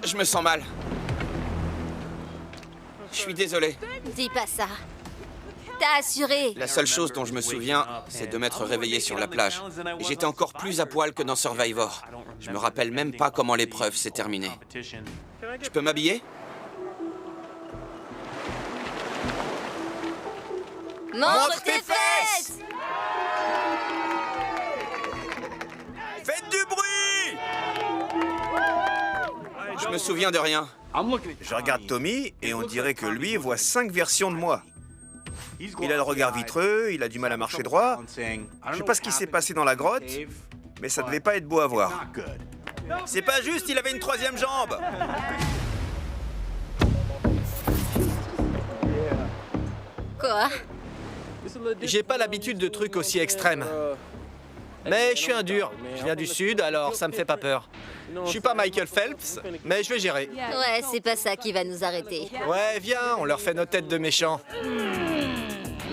Je me sens mal. Je suis désolé. Dis pas ça. T'as assuré. La seule chose dont je me souviens, c'est de m'être réveillé sur la plage. Et j'étais encore plus à poil que dans Survivor. Je me rappelle même pas comment l'épreuve s'est terminée. Je peux m'habiller? Montre tes fesses! Faites du bruit! Je me souviens de rien. Je regarde Tommy et on dirait que lui voit 5 versions de moi. Il a le regard vitreux, il a du mal à marcher droit. Je sais pas ce qui s'est passé dans la grotte, mais ça devait pas être beau à voir. C'est pas juste, il avait une 3e jambe! Quoi? J'ai pas l'habitude de trucs aussi extrêmes. Mais je suis un dur. Je viens du Sud, alors ça me fait pas peur. Je suis pas Michael Phelps, mais je vais gérer. Ouais, c'est pas ça qui va nous arrêter. Ouais, viens, on leur fait nos têtes de méchants.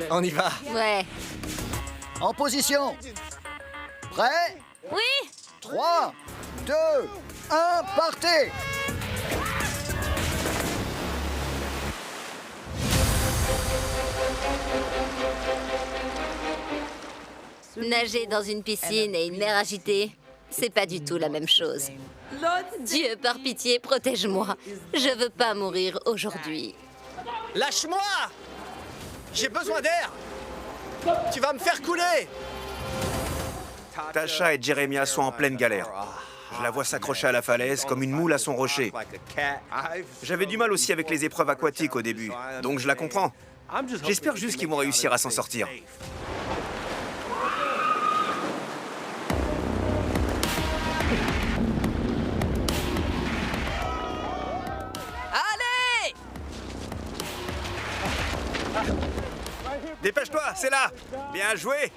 On y va. Ouais. En position. Prêt? Oui! 3, 2, 1, partez! Nager dans une piscine et une mer agitée, c'est pas du tout la même chose. Dieu, par pitié, protège-moi. Je veux pas mourir aujourd'hui. Lâche-moi! J'ai besoin d'air! Tu vas me faire couler! Tasha et Jeremiah sont en pleine galère. Je la vois s'accrocher à la falaise comme une moule à son rocher. J'avais du mal aussi avec les épreuves aquatiques au début, donc je la comprends. J'espère juste qu'ils vont réussir à s'en sortir. Allez! Dépêche-toi, c'est là! Bien joué!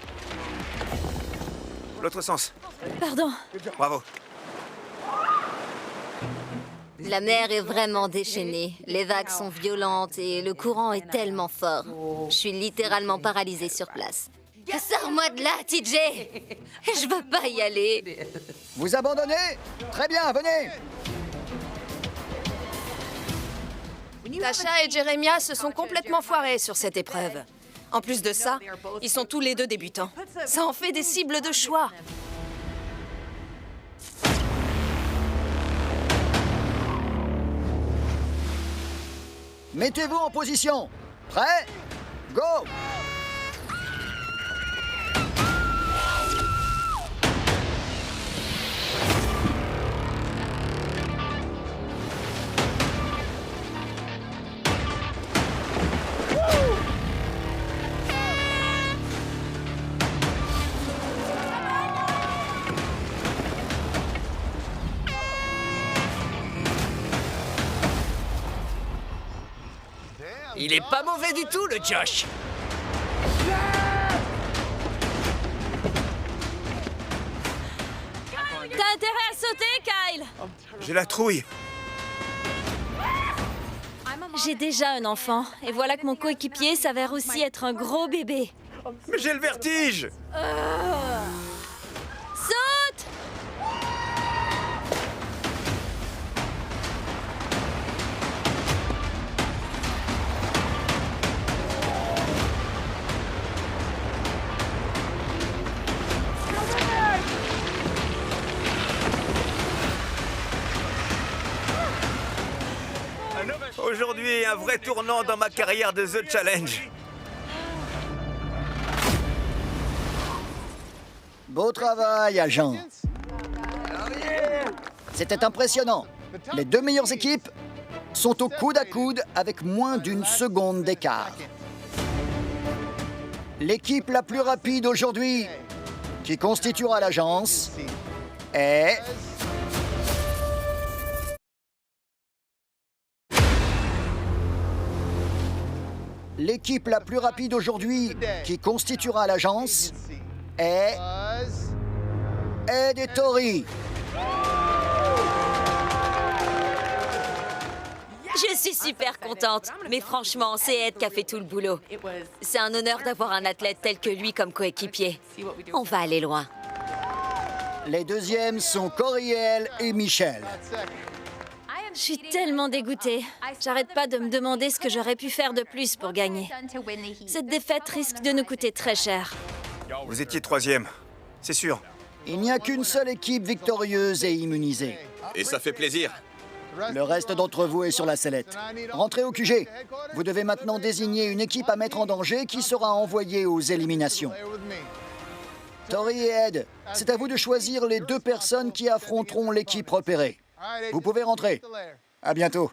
L'autre sens. Pardon. Bravo. La mer est vraiment déchaînée. Les vagues sont violentes et le courant est tellement fort. Je suis littéralement paralysée sur place. Sors-moi de là, TJ! Je veux pas y aller. Vous abandonnez? Très bien, venez! Tasha et Jeremiah se sont complètement foirés sur cette épreuve. En plus de ça, ils sont tous les deux débutants. Ça en fait des cibles de choix. Mettez-vous en position. Prêt? Go! Il est pas mauvais du tout, le Josh! T'as intérêt à sauter, Kyle! J'ai la trouille. J'ai déjà un enfant, et voilà que mon coéquipier s'avère aussi être un gros bébé. Mais j'ai le vertige! Saute! Aujourd'hui, un vrai tournant dans ma carrière de The Challenge. Beau travail, agent. C'était impressionnant. Les 2 meilleures équipes sont au coude à coude avec moins d'1 seconde d'écart. L'équipe la plus rapide aujourd'hui, qui constituera l'agence, est... L'équipe la plus rapide aujourd'hui, qui constituera l'agence, est... Ed et Tori. Je suis super contente, mais franchement, c'est Ed qui a fait tout le boulot. C'est un honneur d'avoir un athlète tel que lui comme coéquipier. On va aller loin. Les deuxièmes sont Coriel et Michel. Je suis tellement dégoûtée. J'arrête pas de me demander ce que j'aurais pu faire de plus pour gagner. Cette défaite risque de nous coûter très cher. Vous étiez 3e, c'est sûr. Il n'y a qu'une seule équipe victorieuse et immunisée. Et ça fait plaisir. Le reste d'entre vous est sur la sellette. Rentrez au QG. Vous devez maintenant désigner une équipe à mettre en danger qui sera envoyée aux éliminations. Tori et Ed, c'est à vous de choisir les 2 personnes qui affronteront l'équipe repérée. Vous pouvez rentrer. À bientôt.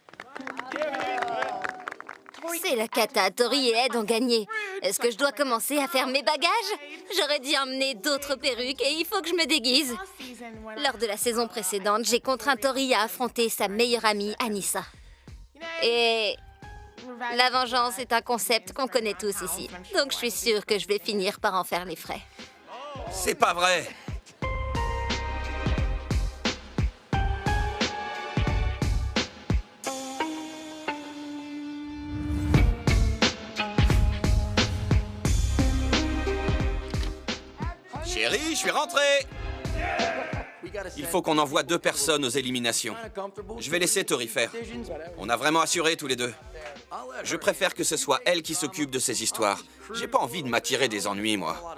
C'est la cata. Tori et Ed ont gagné. Est-ce que je dois commencer à faire mes bagages? J'aurais dû emmener d'autres perruques et il faut que je me déguise. Lors de la saison précédente, j'ai contraint Tori à affronter sa meilleure amie, Anissa. Et la vengeance est un concept qu'on connaît tous ici. Donc je suis sûre que je vais finir par en faire les frais. C'est pas vrai. Chérie, je suis rentré. Il faut qu'on envoie 2 personnes aux éliminations. Je vais laisser Tori faire. On a vraiment assuré tous les 2. Je préfère que ce soit elle qui s'occupe de ces histoires. J'ai pas envie de m'attirer des ennuis, moi.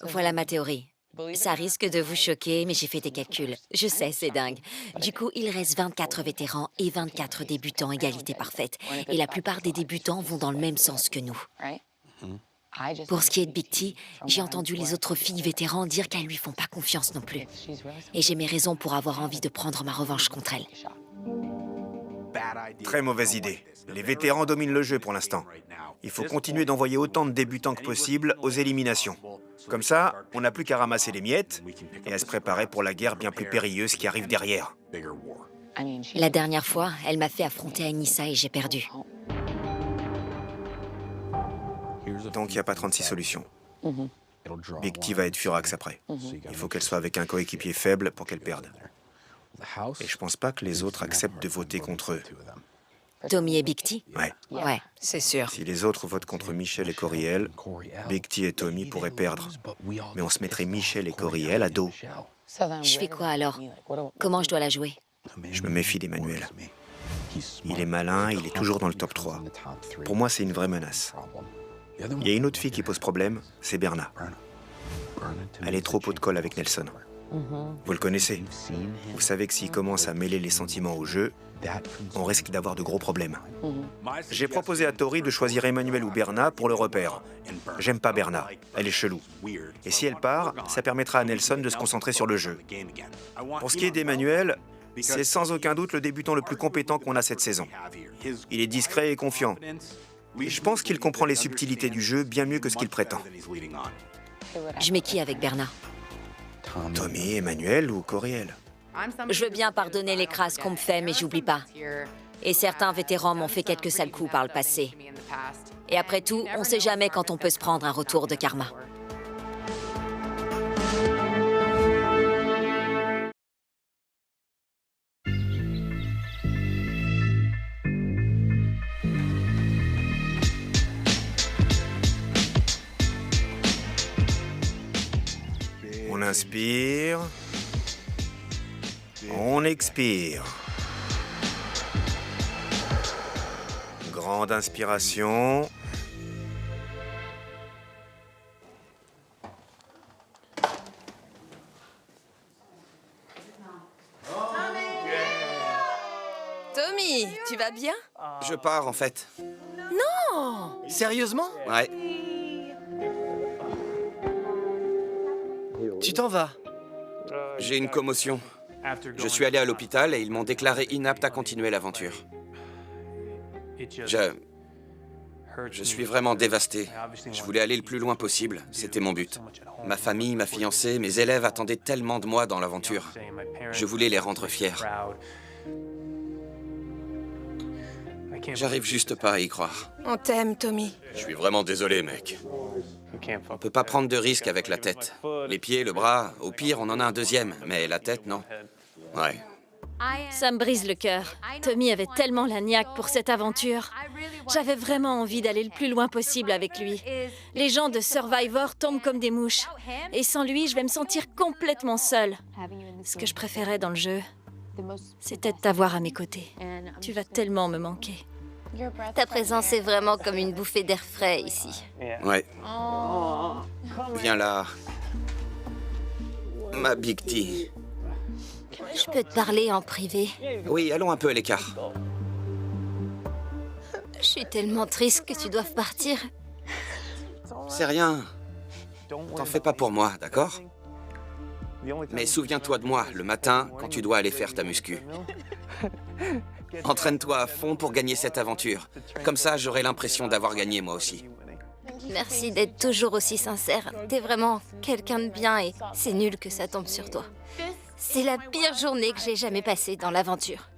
Voilà ma théorie. Ça risque de vous choquer, mais j'ai fait des calculs. Je sais, c'est dingue. Du coup, il reste 24 vétérans et 24 débutants, égalité parfaite. Et la plupart des débutants vont dans le même sens que nous. Pour ce qui est de Big T, j'ai entendu les autres filles vétérans dire qu'elles lui font pas confiance non plus. Et j'ai mes raisons pour avoir envie de prendre ma revanche contre elle. Très mauvaise idée. Les vétérans dominent le jeu pour l'instant. Il faut continuer d'envoyer autant de débutants que possible aux éliminations. Comme ça, on n'a plus qu'à ramasser les miettes et à se préparer pour la guerre bien plus périlleuse qui arrive derrière. La dernière fois, elle m'a fait affronter Anissa et j'ai perdu. Donc il n'y a pas 36 solutions. Big T va être furax après. Il faut qu'elle soit avec un coéquipier faible pour qu'elle perde. Et je pense pas que les autres acceptent de voter contre eux. Tommy et Big T? Ouais. Ouais, c'est sûr. Si les autres votent contre Michel et Coriel, Big T et Tommy pourraient perdre. Mais on se mettrait Michel et Coriel à dos. Je fais quoi alors? Comment je dois la jouer? Je me méfie d'Emmanuel. Il est malin, il est toujours dans le top 3. Pour moi, c'est une vraie menace. Il y a une autre fille qui pose problème, c'est Berna. Elle est trop pot de colle avec Nelson. Vous le connaissez. Vous savez que s'il commence à mêler les sentiments au jeu, on risque d'avoir de gros problèmes. J'ai proposé à Tori de choisir Emmanuel ou Berna pour le repère. J'aime pas Berna, elle est chelou. Et si elle part, ça permettra à Nelson de se concentrer sur le jeu. Pour ce qui est d'Emmanuel, c'est sans aucun doute le débutant le plus compétent qu'on a cette saison. Il est discret et confiant. Et je pense qu'il comprend les subtilités du jeu bien mieux que ce qu'il prétend. Je mets qui avec Berna? Tommy, Emmanuel ou Coriel? Je veux bien pardonner les crasses qu'on me fait, mais j'oublie pas. Et certains vétérans m'ont fait quelques sales coups par le passé. Et après tout, on sait jamais quand on peut se prendre un retour de karma. On inspire. On expire. Grande inspiration. Tommy, tu vas bien? Je pars, en fait. Sérieusement? Ouais. Tu t'en vas? J'ai une commotion. Je suis allé à l'hôpital et ils m'ont déclaré inapte à continuer l'aventure. Je suis vraiment dévasté. Je voulais aller le plus loin possible. C'était mon but. Ma famille, ma fiancée, mes élèves attendaient tellement de moi dans l'aventure. Je voulais les rendre fiers. J'arrive juste pas à y croire. On t'aime, Tommy. Je suis vraiment désolé, mec. On peut pas prendre de risques avec la tête. Les pieds, le bras, au pire, on en a un deuxième. Mais la tête, non. Ouais. Ça me brise le cœur. Tommy avait tellement la niaque pour cette aventure. J'avais vraiment envie d'aller le plus loin possible avec lui. Les gens de Survivor tombent comme des mouches. Et sans lui, je vais me sentir complètement seule. Ce que je préférais dans le jeu, c'était de t'avoir à mes côtés. Tu vas tellement me manquer. Ta présence est vraiment comme une bouffée d'air frais ici. Ouais. Viens là. Ma Big T. Je peux te parler en privé. Oui, allons un peu à l'écart. Je suis tellement triste que tu doives partir. C'est rien. T'en fais pas pour moi, d'accord? Mais souviens-toi de moi le matin quand tu dois aller faire ta muscu. Entraîne-toi à fond pour gagner cette aventure. Comme ça, j'aurai l'impression d'avoir gagné moi aussi. Merci d'être toujours aussi sincère. T'es vraiment quelqu'un de bien et c'est nul que ça tombe sur toi. C'est la pire journée que j'ai jamais passée dans l'aventure.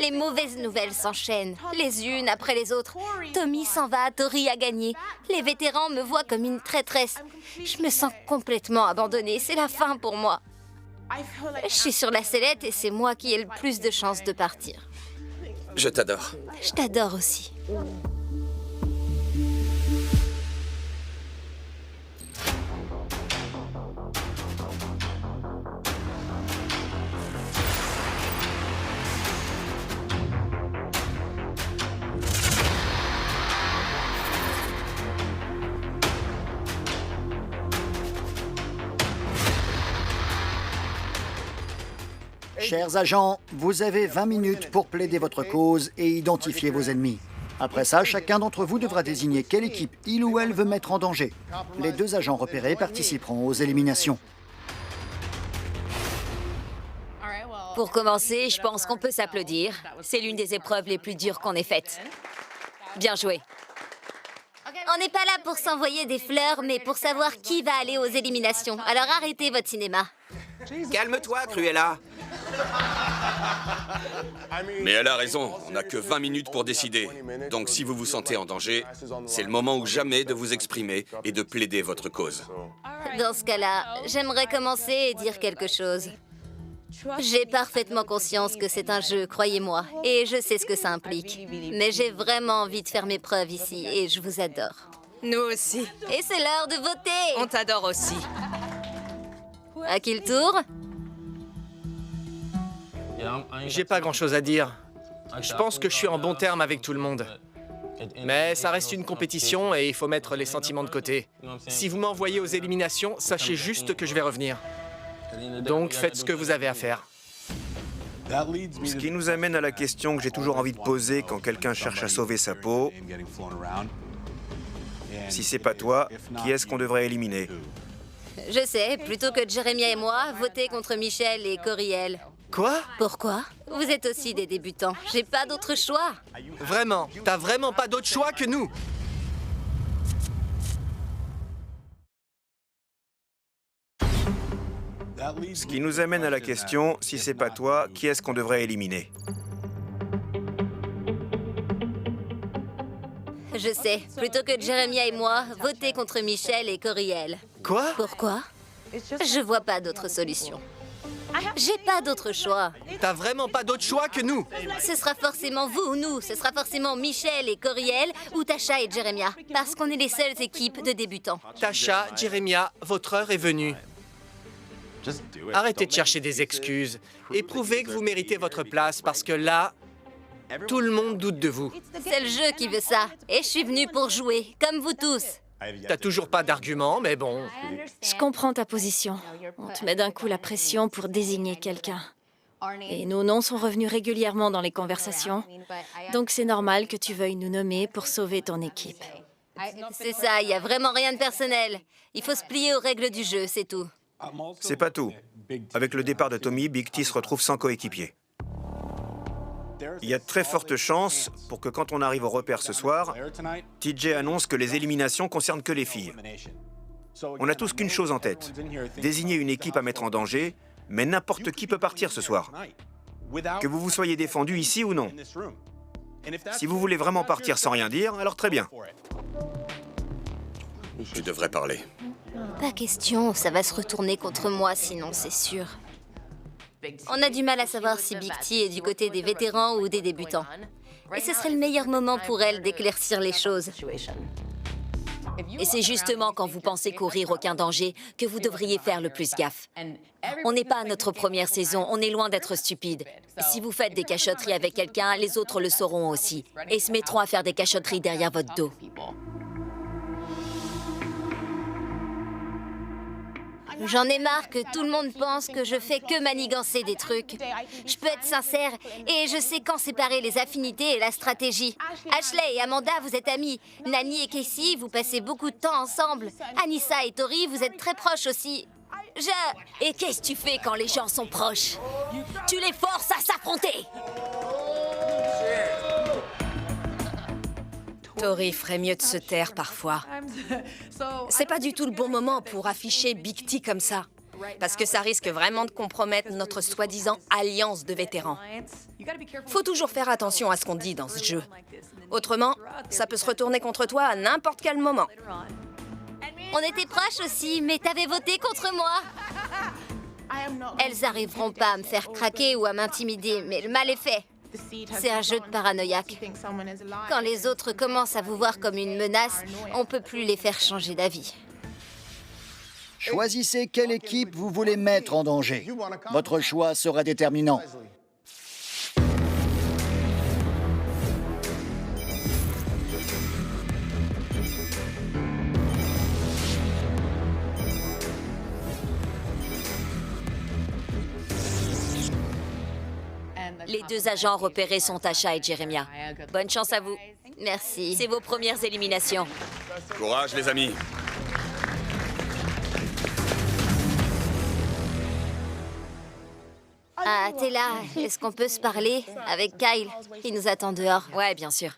Les mauvaises nouvelles s'enchaînent, les unes après les autres. Tommy s'en va, Tori a gagné. Les vétérans me voient comme une traîtresse. Je me sens complètement abandonnée, c'est la fin pour moi. Je suis sur la sellette et c'est moi qui ai le plus de chances de partir. Je t'adore. Je t'adore aussi. Chers agents, vous avez 20 minutes pour plaider votre cause et identifier vos ennemis. Après ça, chacun d'entre vous devra désigner quelle équipe il ou elle veut mettre en danger. Les 2 agents repérés participeront aux éliminations. Pour commencer, je pense qu'on peut s'applaudir. C'est l'une des épreuves les plus dures qu'on ait faites. Bien joué. On n'est pas là pour s'envoyer des fleurs, mais pour savoir qui va aller aux éliminations. Alors arrêtez votre cinéma. Calme-toi, Cruella. Mais elle a raison, on n'a que 20 minutes pour décider. Donc si vous vous sentez en danger, c'est le moment ou jamais de vous exprimer et de plaider votre cause. Dans ce cas-là, j'aimerais commencer et dire quelque chose. J'ai parfaitement conscience que c'est un jeu, croyez-moi, et je sais ce que ça implique. Mais j'ai vraiment envie de faire mes preuves ici, et je vous adore. Nous aussi. Et c'est l'heure de voter! On t'adore aussi. À qui le tour? J'ai pas grand-chose à dire. Je pense que je suis en bon terme avec tout le monde. Mais ça reste une compétition et il faut mettre les sentiments de côté. Si vous m'envoyez aux éliminations, sachez juste que je vais revenir. Donc faites ce que vous avez à faire. Ce qui nous amène à la question que j'ai toujours envie de poser quand quelqu'un cherche à sauver sa peau. Si c'est pas toi, qui est-ce qu'on devrait éliminer? Je sais, plutôt que Jeremiah et moi, votez contre Michel et Coriel. Quoi? Pourquoi? Vous êtes aussi des débutants. J'ai pas d'autre choix. Vraiment? T'as vraiment pas d'autre choix que nous? Ce qui nous amène à la question, si c'est pas toi, qui est-ce qu'on devrait éliminer? Je sais, plutôt que Jeremiah et moi, votez contre Michel et Coriel. Quoi? Pourquoi? Je vois pas d'autre solution. J'ai pas d'autre choix. T'as vraiment pas d'autre choix que nous? Ce sera forcément vous ou nous. Ce sera forcément Michel et Coriel ou Tasha et Jeremiah. Parce qu'on est les seules équipes de débutants. Tasha, Jeremiah, votre heure est venue. Arrêtez de chercher des excuses et prouvez que vous méritez votre place parce que là, tout le monde doute de vous. C'est le jeu qui veut ça. Et je suis venue pour jouer, comme vous tous. T'as toujours pas d'argument, mais bon. Je comprends ta position. On te met d'un coup la pression pour désigner quelqu'un. Et nos noms sont revenus régulièrement dans les conversations. Donc c'est normal que tu veuilles nous nommer pour sauver ton équipe. C'est ça, il y a vraiment rien de personnel. Il faut se plier aux règles du jeu, c'est tout. C'est pas tout. Avec le départ de Tommy, Big T se retrouve sans coéquipier. Il y a de très fortes chances pour que quand on arrive au repère ce soir, TJ annonce que les éliminations concernent que les filles. On n'a tous qu'une chose en tête, désigner une équipe à mettre en danger, mais n'importe qui peut partir ce soir. Que vous vous soyez défendu ici ou non. Si vous voulez vraiment partir sans rien dire, alors très bien. Tu devrais parler. Pas question, ça va se retourner contre moi sinon, c'est sûr. On a du mal à savoir si Big T est du côté des vétérans ou des débutants. Et ce serait le meilleur moment pour elle d'éclaircir les choses. Et c'est justement quand vous pensez courir aucun danger que vous devriez faire le plus gaffe. On n'est pas à notre première saison, on est loin d'être stupide. Si vous faites des cachotteries avec quelqu'un, les autres le sauront aussi. Et se mettront à faire des cachotteries derrière votre dos. J'en ai marre que tout le monde pense que je fais que manigancer des trucs. Je peux être sincère et je sais quand séparer les affinités et la stratégie. Ashley et Amanda, vous êtes amies. Nani et Casey, vous passez beaucoup de temps ensemble. Anissa et Tori, vous êtes très proches aussi. Et qu'est-ce que tu fais quand les gens sont proches? Tu les forces à s'affronter! Tori ferait mieux de se taire parfois. C'est pas du tout le bon moment pour afficher Big T comme ça. Parce que ça risque vraiment de compromettre notre soi-disant alliance de vétérans. Faut toujours faire attention à ce qu'on dit dans ce jeu. Autrement, ça peut se retourner contre toi à n'importe quel moment. On était proches aussi, mais t'avais voté contre moi. Elles arriveront pas à me faire craquer ou à m'intimider, mais le mal est fait. C'est un jeu de paranoïaque. Quand les autres commencent à vous voir comme une menace, on peut plus les faire changer d'avis. Choisissez quelle équipe vous voulez mettre en danger. Votre choix sera déterminant. Les deux agents repérés sont Tasha et Jeremiah. Bonne chance à vous. Merci. C'est vos premières éliminations. Courage, les amis. Ah, t'es là. Est-ce qu'on peut se parler avec Kyle? Il nous attend dehors. Ouais, bien sûr.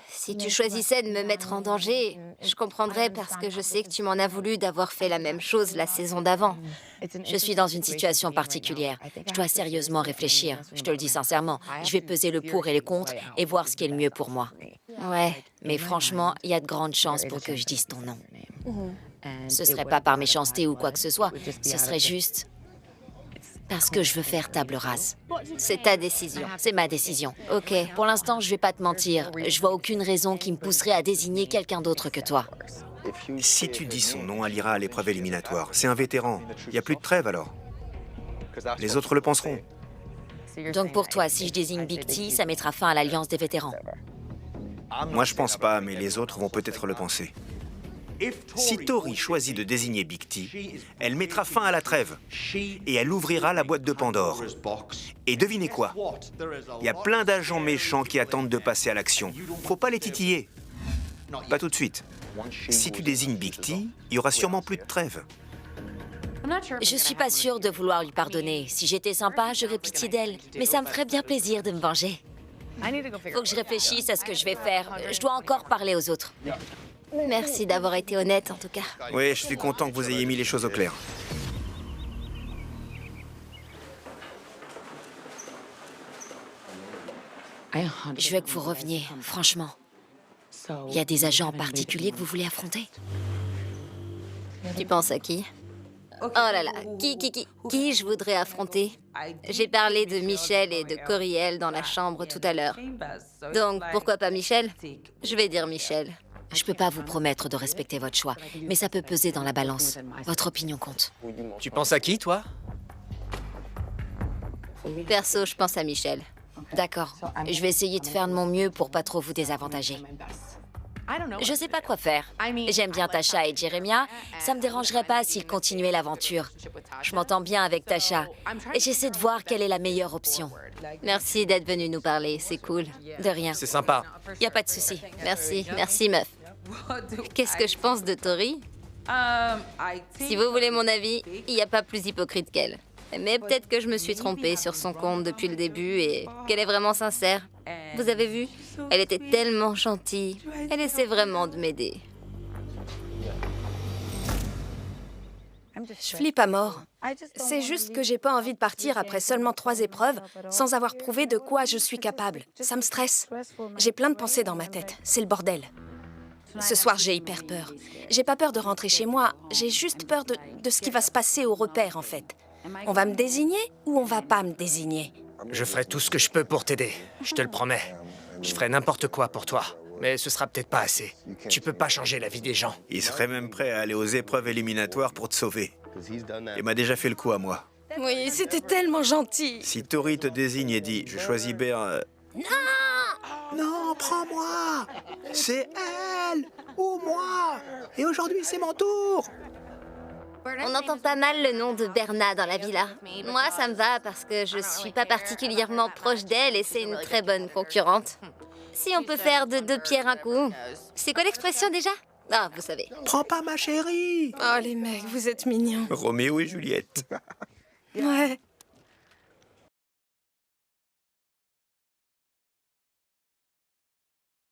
Si tu choisissais de me mettre en danger, je comprendrais parce que je sais que tu m'en as voulu d'avoir fait la même chose la saison d'avant. Je suis dans une situation particulière. Je dois sérieusement réfléchir. Je te le dis sincèrement. Je vais peser le pour et le contre et voir ce qui est le mieux pour moi. Ouais. Mais franchement, il y a de grandes chances pour que je dise ton nom. Ce serait pas par méchanceté ou quoi que ce soit. Ce serait juste parce que je veux faire table rase. C'est ta décision. C'est ma décision. Ok. Pour l'instant, je vais pas te mentir. Je vois aucune raison qui me pousserait à désigner quelqu'un d'autre que toi. Si tu dis son nom, elle ira à l'épreuve éliminatoire. C'est un vétéran. Il n'y a plus de trêve alors. Les autres le penseront. Donc pour toi, si je désigne Big T, ça mettra fin à l'alliance des vétérans. Moi, je pense pas, mais les autres vont peut-être le penser. Si Tori choisit de désigner Big T, elle mettra fin à la trêve et elle ouvrira la boîte de Pandore. Et devinez quoi? Il y a plein d'agents méchants qui attendent de passer à l'action. Faut pas les titiller. Pas tout de suite. Si tu désignes Big T, il y aura sûrement plus de trêve. Je suis pas sûre de vouloir lui pardonner. Si j'étais sympa, j'aurais pitié d'elle. Mais ça me ferait bien plaisir de me venger. Faut que je réfléchisse à ce que je vais faire. Je dois encore parler aux autres. Merci d'avoir été honnête, en tout cas. Oui, je suis content que vous ayez mis les choses au clair. Je veux que vous reveniez, franchement. Il y a des agents en particulier que vous voulez affronter? Tu penses à qui? Oh là là, qui je voudrais affronter? J'ai parlé de Michel et de Coriel dans la chambre tout à l'heure. Donc, pourquoi pas Michel? Je vais dire Michel. Je peux pas vous promettre de respecter votre choix, mais ça peut peser dans la balance. Votre opinion compte. Tu penses à qui, toi? Perso, je pense à Michel. D'accord. Je vais essayer de faire de mon mieux pour pas trop vous désavantager. Je sais pas quoi faire. J'aime bien Tasha et Jeremiah. Ça me dérangerait pas s'ils continuaient l'aventure. Je m'entends bien avec Tasha. Et j'essaie de voir quelle est la meilleure option. Merci d'être venu nous parler, c'est cool. De rien. C'est sympa. Y a pas de souci. Merci meuf. Qu'est-ce que je pense de Tori? Si vous voulez mon avis, il n'y a pas plus hypocrite qu'elle. Mais peut-être que je me suis trompée sur son compte depuis le début et qu'elle est vraiment sincère. Vous avez vu? Elle était tellement gentille. Elle essaie vraiment de m'aider. Je flippe à mort. C'est juste que j'ai pas envie de partir après seulement 3 épreuves sans avoir prouvé de quoi je suis capable. Ça me stresse. J'ai plein de pensées dans ma tête. C'est le bordel. Ce soir, j'ai hyper peur. J'ai pas peur de rentrer chez moi. J'ai juste peur de ce qui va se passer au repère, en fait. On va me désigner ou on va pas me désigner? Je ferai tout ce que je peux pour t'aider, je te le promets. Je ferai n'importe quoi pour toi, mais ce sera peut-être pas assez. Tu peux pas changer la vie des gens. Il serait même prêt à aller aux épreuves éliminatoires pour te sauver. Il m'a déjà fait le coup à moi. Oui, c'était tellement gentil. Si Tori te désigne et dit « Je choisis Bear... Non, prends-moi! C'est elle ou moi! Et aujourd'hui, c'est mon tour! On entend pas mal le nom de Berna dans la villa. Moi, ça me va parce que je suis pas particulièrement proche d'elle et c'est une très bonne concurrente. Si on peut faire de deux pierres un coup. C'est quoi l'expression déjà? Ah, vous savez. Prends pas ma chérie! Oh, les mecs, vous êtes mignons. Roméo et Juliette. Ouais.